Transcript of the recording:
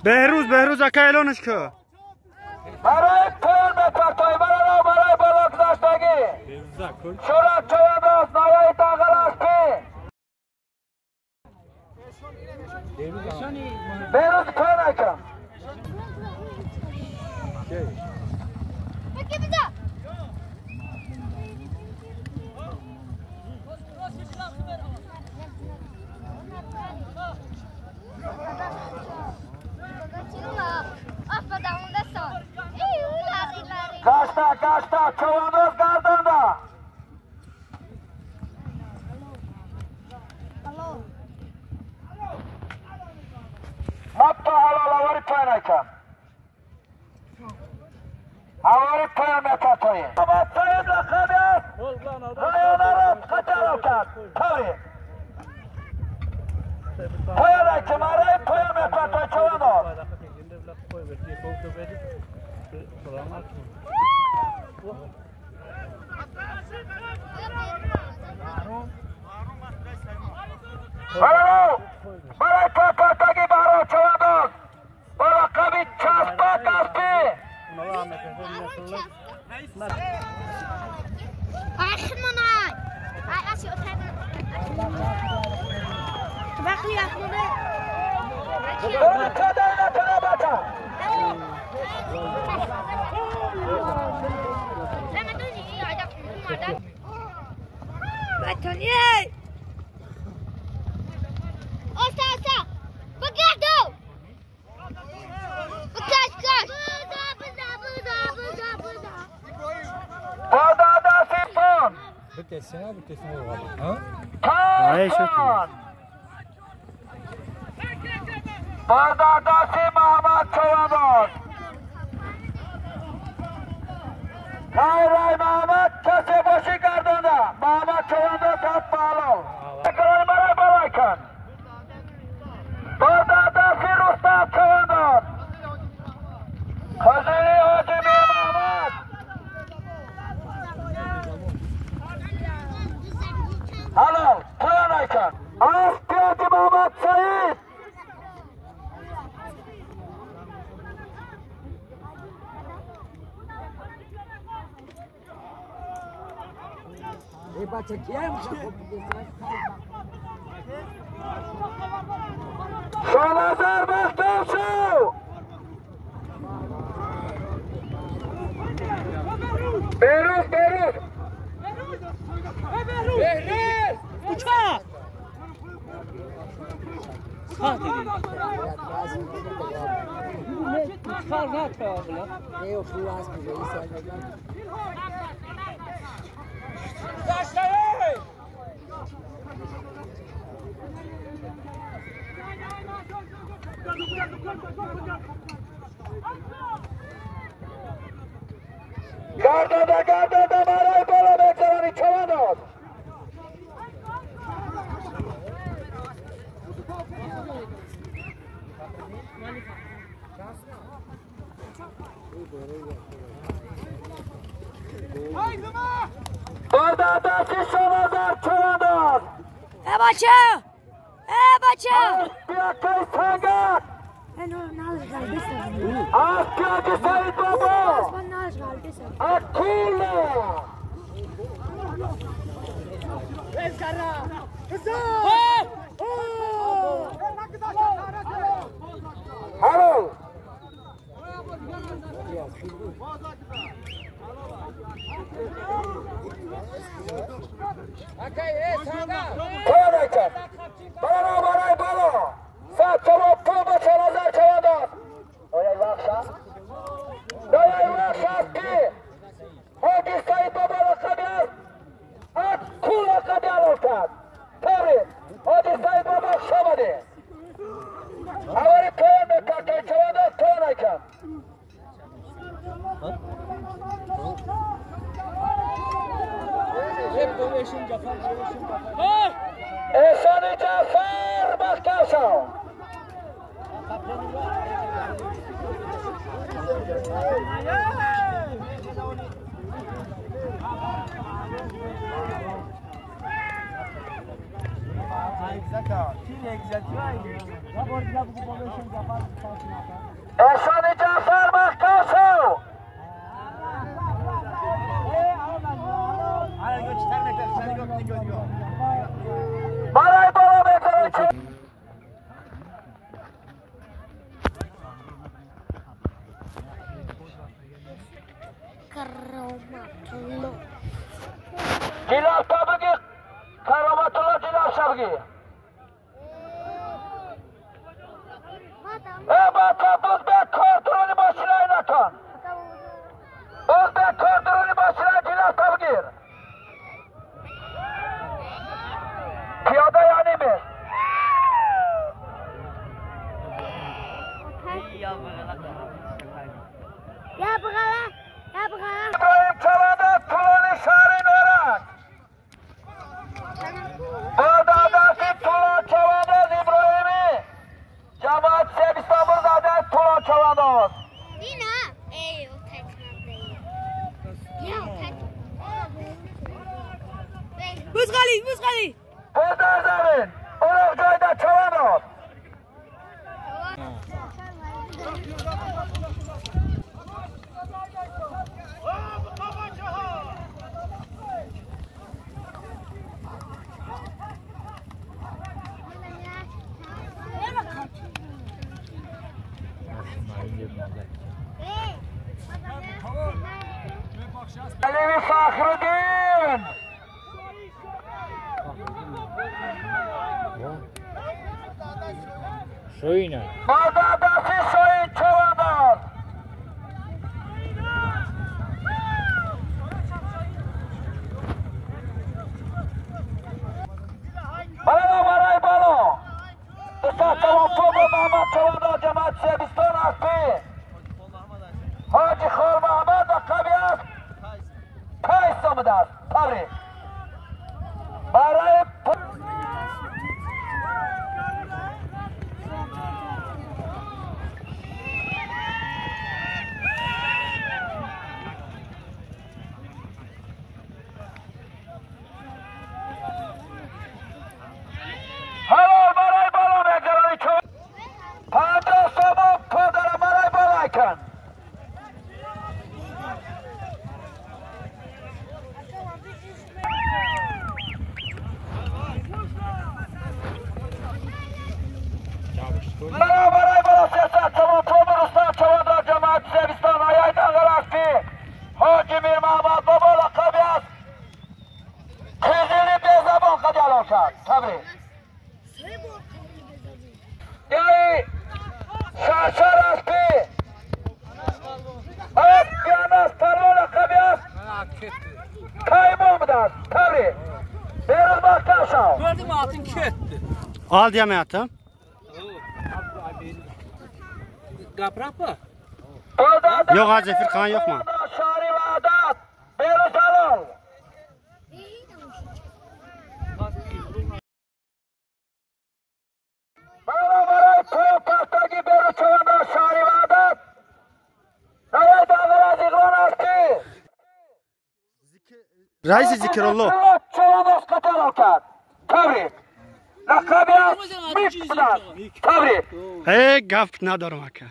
بهروز اکا اعلانش که برای پایان مترتای برای بالا گذاشتگی شورت چوانداز نایه تاغل اسپی بهروز پایان اکا Kaçta, çavanız gardanda. Mappa halal avari paynaykam. Avari payan metatoyi. Amat sayın lakabiyat. Rayonarım kaçarıkan. Tavi. Payanaykam, arayın payan metatoyi çavanız. برای پاکاتگی بارو چوانداز بالا قبی چسبا کسبی احمنای ای اسی اتایدن بخلی احمنای بری کدای نتونه بچه بطنیه اوستا بگردو بکش بادادا سیفون بتسنا تاکان بادادا سی محمد چوانداز رای محمد کسی باشی گردانده محمد چوانداز هست بالو اکرانی برای بالای کن بادادا سی رستم چوانداز خزینی حاجمی محمد حلال پایان کن احتیاجی محمد سعید ای بچه کیم شانازر مختم شو بهروز کوچا ها دیدی کار نکنه نه خوب است که گردنده برای بالا بگذارانی چوانداز بادا دستی شانازر چوانداز بچه بیا کئی سنگت آسکیاجی سعید بابا اکیله هلو پایان کن برای بالا ساعت جواب تو با چنازر چوانداز دایای وقت هست که حاجی سعید بابا لقبی است اکو لقبی علم کرد تابید حاجی سعید بابا شمده اولی پایان میکن که چوانداز پایان کن احسان جعفر مخکم شو احسان جعفر محکم شو برای بالا بگذارید جلال بگی کرامت الله جلال شبگی بچه بود به کار درونی باشیلای نکن بود به کار درونی باشیلای جلال بگیر پیاده یعنی میست یا بغله یا بغله ابراهیم چوانده طولانی شهر نورک با داداتی طولان چوانده ابراهیمی جماعت سیب استانبول داده طولان چوانده است اینا ای او بوزغالی بوزغالی بود در زمین اون جایده چوانده است علیوی فخرالدین شوینه با داداتی شوین چواندار بالا برای بالا دوستا تمام پوگو محمد چواندار جماعت سیبستان هستی حاجی خور محمد و قوی است پایست آمده است تبریک برای حلال برای بالا بگذارانی چون 50 سوم پودر برای بالا کن برای بالا سیاست چون پودر استان چون در جماعت سیبستان آیای دنگر هستی حاجی میر محمد بابا لقبی است خیزیلی به زبان خجالان شد تبریک یعنی شاشر هستی بیان است پروا لقبی است قایم آمده است تبریک بیروز باختر شو Gördüm altın köttü. Al diyemeyatım. Kaprak mı? Yok Hacı Zefir Kağan yok mu? Şari ve adat بیروز halal برای کوه پختگی بیروز چواندار شاری و عادت نوای داغر از اقران هستی Reis Zikrullah. چواندار قطار کرد تبریک لقبی است میک بدن تبریک Hey gaf ندارم اکه.